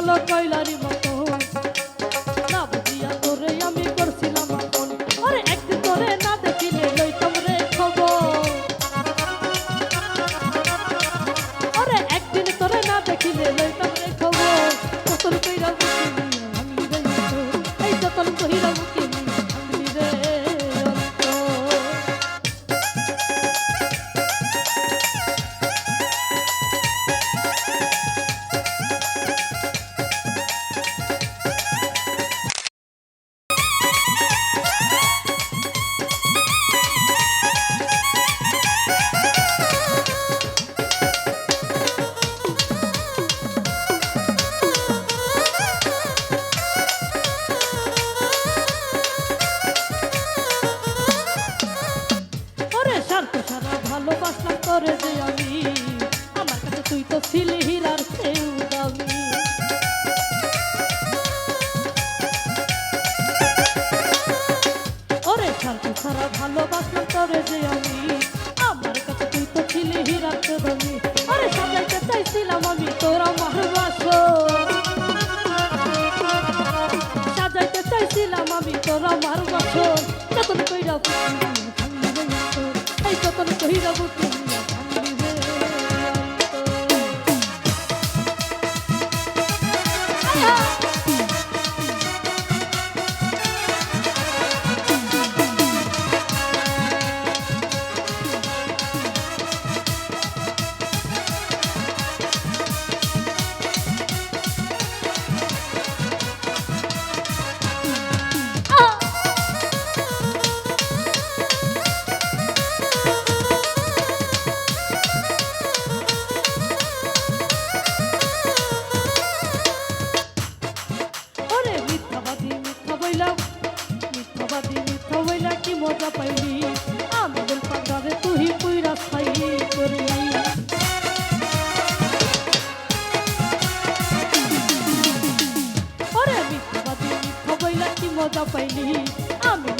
হলো কয়লারি মতো না বুঝিয়া তোরে আমি করছিলাম আপন আরে একদিন তোরে না দেখিলে লইতাম রে খবর আরে একদিন তোরে না দেখিলে লইতাম রে খবর যতন কইরা বুঝিনি আমি রে এই যতন কইরা বুঝিনি আমি রে ভালোবাসলাম তোরে যে আমি আমার কাছে তুই তো ছিলি হীরার চেয়েও দামি ওরে স্বার্থ ছাড়া ভালোবাসলাম তোরে যে আমি আমার কাছে তুই তো ছিলি হীরার চেয়েও দামি ওরে সাজাইতে চাইছিলাম আমি তোর আমার বাসর সাজাইতে চাইছিলাম আমি তোর আমার বাসর যতন কইরা এই যতন কইরা বুঝি মিথ্যা বইলা কি মজা পাইলি আমাদের পাগড়ারে তুই পুইরা ছাই করলি ওরে মিথ্যা বইলা কি মজা পাইলি আমি